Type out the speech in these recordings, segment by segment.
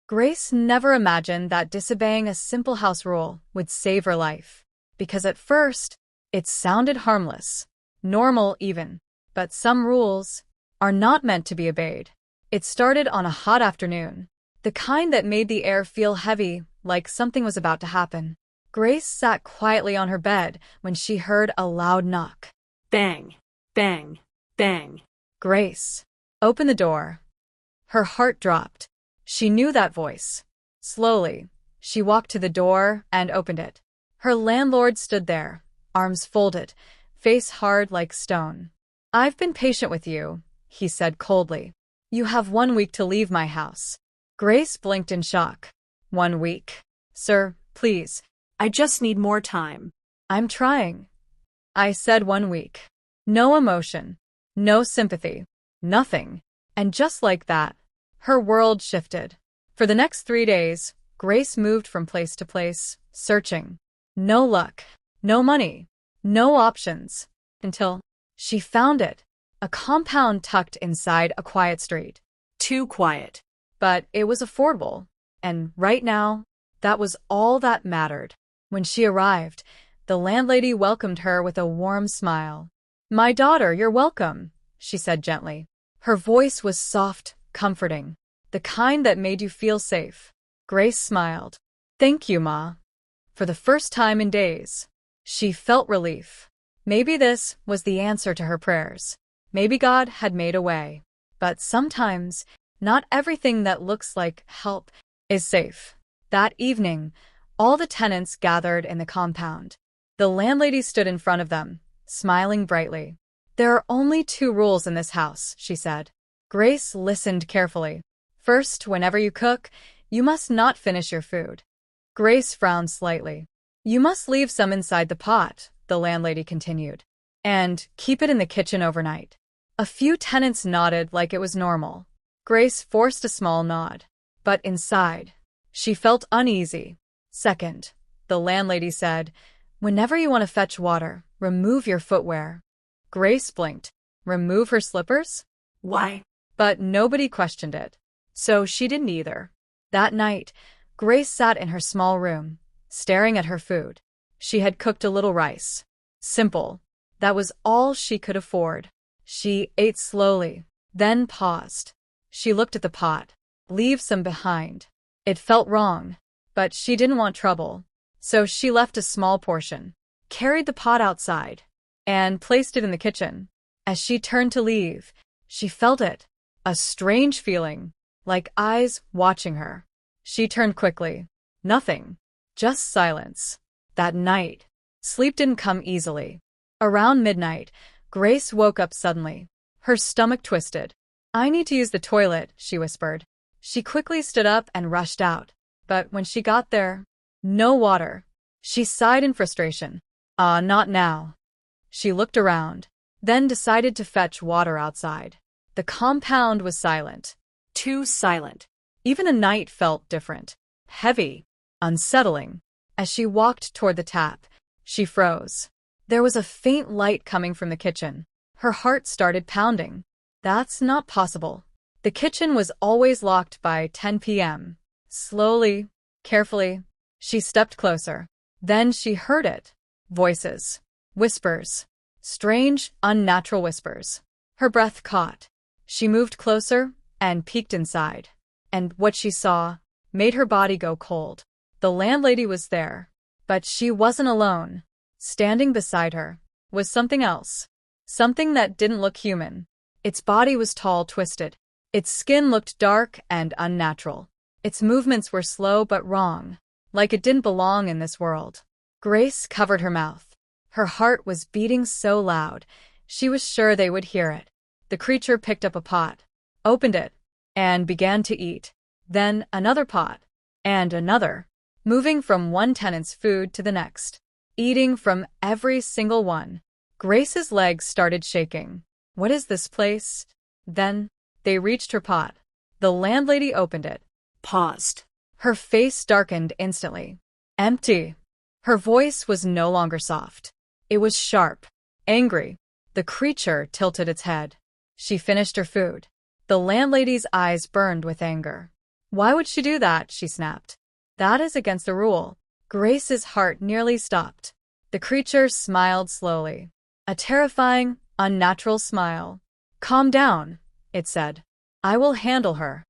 Grace never imagined that disobeying a simple house rule would save her life. Because at first, it sounded harmless, normal even. But some rules are not meant to be obeyed. It started on a hot afternoon, the kind that made the air feel heavy, like something was about to happen. Grace sat quietly on her bed when she heard a loud knock. Bang, bang, bang. Grace, open the door. Her heart dropped. She knew that voice. Slowly, she walked to the door and opened it. Her landlord stood there, arms folded, face hard like stone. "I've been patient with you," he said coldly. "You have 1 week to leave my house." Grace blinked in shock. 1 week? "Sir, please." I just need more time. "I'm trying." I said 1 week. No emotion, no sympathy, nothing. And just like that, her world shifted. For the next 3 days, Grace moved from place to place, searching. No luck, no money, no options, until she found it. A compound tucked inside a quiet street. Too quiet. But it was affordable. And right now, that was all that mattered. When she arrived, the landlady welcomed her with a warm smile. "My daughter, you're welcome," she said gently. Her voice was soft, comforting, the kind that made you feel safe. Grace smiled. "Thank you, Ma." For the first time in days, she felt relief. Maybe this was the answer to her prayers. Maybe God had made a way. But sometimes, not everything that looks like help is safe. That evening, all the tenants gathered in the compound. The landlady stood in front of them, smiling brightly. "There are only 2 rules in this house," she said. Grace listened carefully. "First, whenever you cook, you must not finish your food." Grace frowned slightly. "You must leave some inside the pot," the landlady continued, "and keep it in the kitchen overnight." A few tenants nodded like it was normal. Grace forced a small nod. But inside, she felt uneasy. "Second," the landlady said, "whenever you want to fetch water, remove your footwear." Grace blinked. Remove her slippers? Why? But nobody questioned it. So she didn't either. That night, Grace sat in her small room, staring at her food. She had cooked a little rice. Simple. That was all she could afford. She ate slowly, then paused. She looked at the pot. Leave some behind. It felt wrong, but she didn't want trouble. So she left a small portion, carried the pot outside, and placed it in the kitchen. As she turned to leave, she felt it. A strange feeling, like eyes watching her. She turned quickly. Nothing. Just silence. That night, sleep didn't come easily. Around midnight, Grace woke up suddenly. Her stomach twisted. "I need to use the toilet," she whispered. She quickly stood up and rushed out. But when she got there, no water. She sighed in frustration. Not now." She looked around, then decided to fetch water outside. The compound was silent. Too silent. Even the night felt different. Heavy. Unsettling. As she walked toward the tap, she froze. There was a faint light coming from the kitchen. Her heart started pounding. That's not possible. The kitchen was always locked by 10 p.m. Slowly, carefully, she stepped closer. Then she heard it. Voices. Whispers. Strange, unnatural whispers. Her breath caught. She moved closer and peeked inside. And what she saw made her body go cold. The landlady was there, but she wasn't alone. Standing beside her was something else. Something that didn't look human. Its body was tall, twisted. Its skin looked dark and unnatural. Its movements were slow but wrong, like it didn't belong in this world. Grace covered her mouth. Her heart was beating so loud, she was sure they would hear it. The creature picked up a pot, opened it, and began to eat. Then another pot, and another, moving from one tenant's food to the next, eating from every single one. Grace's legs started shaking. What is this place? Then they reached her pot. The landlady opened it. Paused. Her face darkened instantly. Empty. Her voice was no longer soft. It was sharp, angry. The creature tilted its head. She finished her food. The landlady's eyes burned with anger. Why would she do that? She snapped. That is against the rule. Grace's heart nearly stopped. The creature smiled slowly. A terrifying, unnatural smile. Calm down, it said. I will handle her.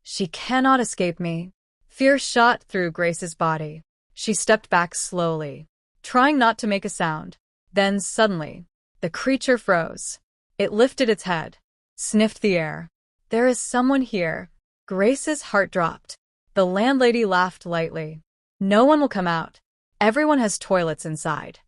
She cannot escape me. Fear shot through Grace's body. She stepped back slowly, trying not to make a sound. Then suddenly, the creature froze. It lifted its head, sniffed the air. There is someone here. Grace's heart dropped. The landlady laughed lightly. No one will come out. Everyone has toilets inside.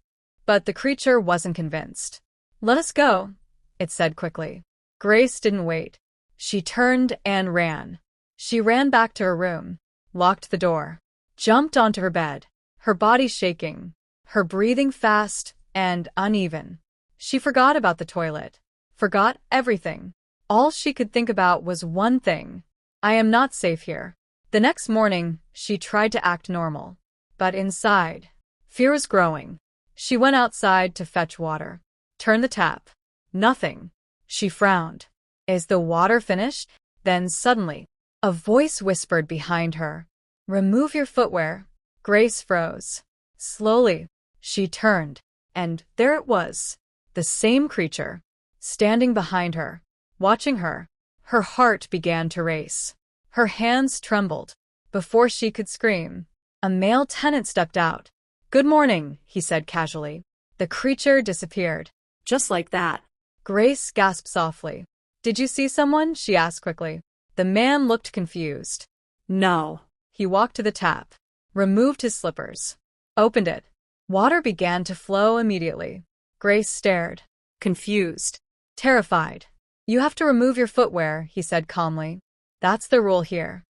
But the creature wasn't convinced. Let us go, it said quickly. Grace didn't wait. She turned and ran. She ran back to her room, locked the door, jumped onto her bed, her body shaking, her breathing fast and uneven. She forgot about the toilet, forgot everything. All she could think about was one thing. I am not safe here. The next morning, she tried to act normal. But inside, fear was growing. She went outside to fetch water. Turned the tap. Nothing. She frowned. Is the water finished? Then suddenly, a voice whispered behind her. Remove your footwear. Grace froze. Slowly, she turned, and there it was. The same creature, standing behind her, watching her. Her heart began to race. Her hands trembled. Before she could scream, a male tenant stepped out. Good morning, he said casually. The creature disappeared. Just like that. Grace gasped softly. Did you see someone? She asked quickly. The man looked confused. No. He walked to the tap, removed his slippers, opened it. Water began to flow immediately. Grace stared, Confused. terrified. You have to remove your footwear, he said calmly. That's the rule here.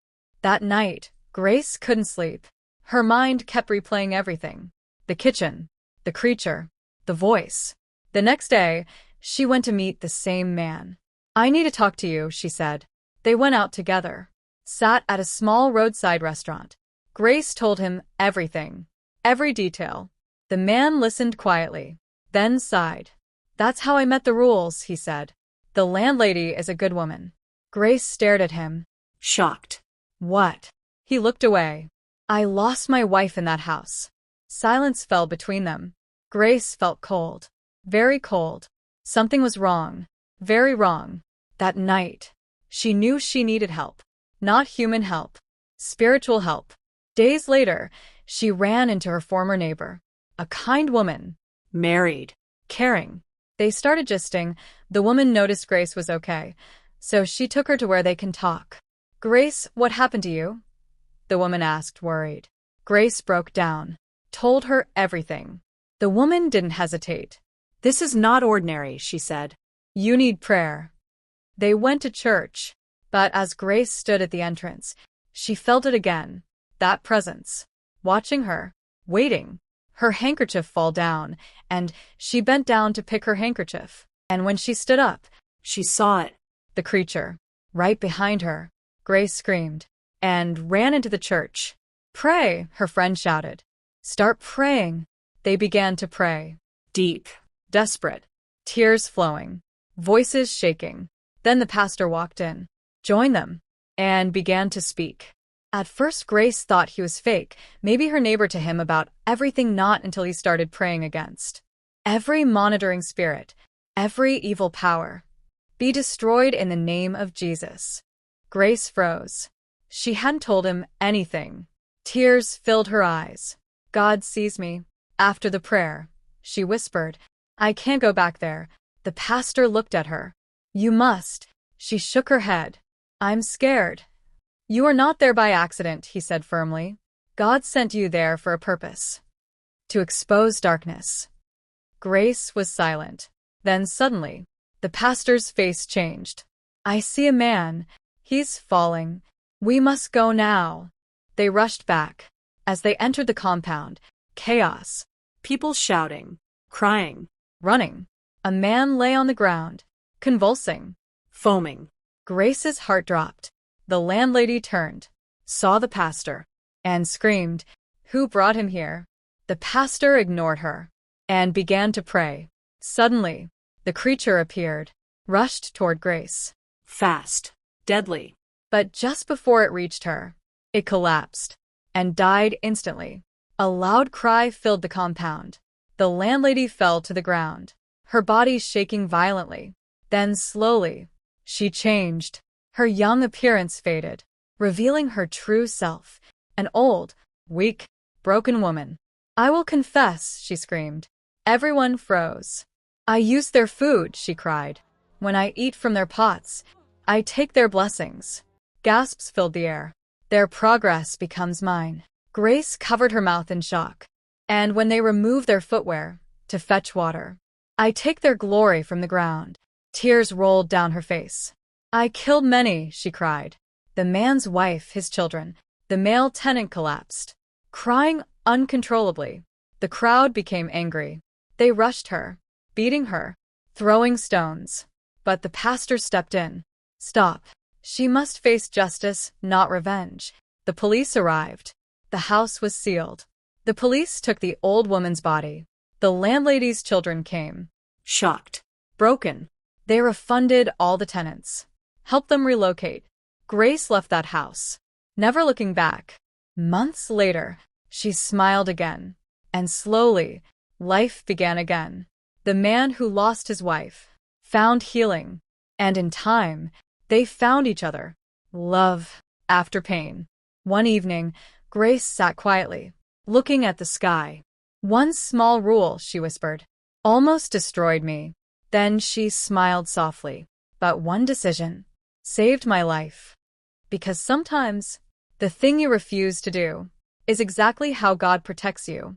That night, Grace couldn't sleep. Her mind kept replaying everything. The kitchen, the creature, the voice. The next day, she went to meet the same man. I need to talk to you, she said. They went out together, sat at a small roadside restaurant. Grace told him everything, every detail. The man listened quietly, then sighed. That's how I met the rules, he said. The landlady is a good woman. Grace stared at him. Shocked. What? He looked away. I lost my wife in that house. Silence fell between them. Grace felt cold. Very cold. Something was wrong. Very wrong. That night, she knew she needed help. Not human help. Spiritual help. Days later, she ran into her former neighbor. A kind woman. Married. Caring. They started gisting. The woman noticed Grace was okay, so she took her to where they can talk. Grace, what happened to you? The woman asked, worried. Grace broke down, told her everything. The woman didn't hesitate. This is not ordinary, she said. You need prayer. They went to church, but as Grace stood at the entrance, she felt it again, that presence, watching her, waiting. Her handkerchief fall down, and she bent down to pick her handkerchief. And when she stood up, She saw it. the creature, right behind her. Grace screamed and ran into the church. Pray, her friend shouted. Start praying. They began to pray. Deep. Desperate. Tears flowing. Voices shaking. Then the pastor walked in, joined them, and began to speak. At first Grace thought he was fake, maybe her neighbor to him about everything, not until he started praying against every monitoring spirit, every evil power. Be destroyed in the name of Jesus. Grace froze. She hadn't told him anything. Tears filled her eyes. God sees me. After the prayer, she whispered, I can't go back there. The pastor looked at her. You must. She shook her head. I'm scared. You are not there by accident, he said firmly. God sent you there for a purpose. To expose darkness. Grace was silent. Then suddenly, the pastor's face changed. I see a man. He's falling. We must go now. They rushed back. As they entered the compound, chaos. People shouting, crying, Running. A man lay on the ground, convulsing, foaming. Grace's heart dropped. The landlady turned, saw the pastor, and screamed, Who brought him here? The pastor ignored her and began to pray. Suddenly, the creature appeared, rushed toward Grace. Fast. Deadly. But just before it reached her, it collapsed and died instantly. A loud cry filled the compound. The landlady fell to the ground, her body shaking violently. Then slowly, she changed. Her young appearance faded, revealing her true self, an old, weak, broken woman. "I will confess," she screamed. Everyone froze. "I use their food," she cried. "When I eat from their pots, I take their blessings." Gasps filled the air. "Their progress becomes mine." Grace covered her mouth in shock. "And when they remove their footwear to fetch water, I take their glory from the ground." Tears rolled down her face. "I killed many," she cried. The man's wife, his children. The male tenant collapsed, crying uncontrollably. The crowd became angry. They rushed her, beating her, throwing stones. But the pastor stepped in. "Stop. She must face justice, not revenge." The police arrived. The house was sealed. The police took the old woman's body. The landlady's children came. Shocked. Broken. They refunded all the tenants, helped them relocate. Grace left that house, never looking back. Months later, she smiled again, and slowly, life began again. The man who lost his wife found healing, and in time, they found each other. Love after pain. One evening, Grace sat quietly, looking at the sky. "One small rule," she whispered, "almost destroyed me." Then she smiled softly. "But one decision saved my life." Because sometimes, the thing you refuse to do is exactly how God protects you.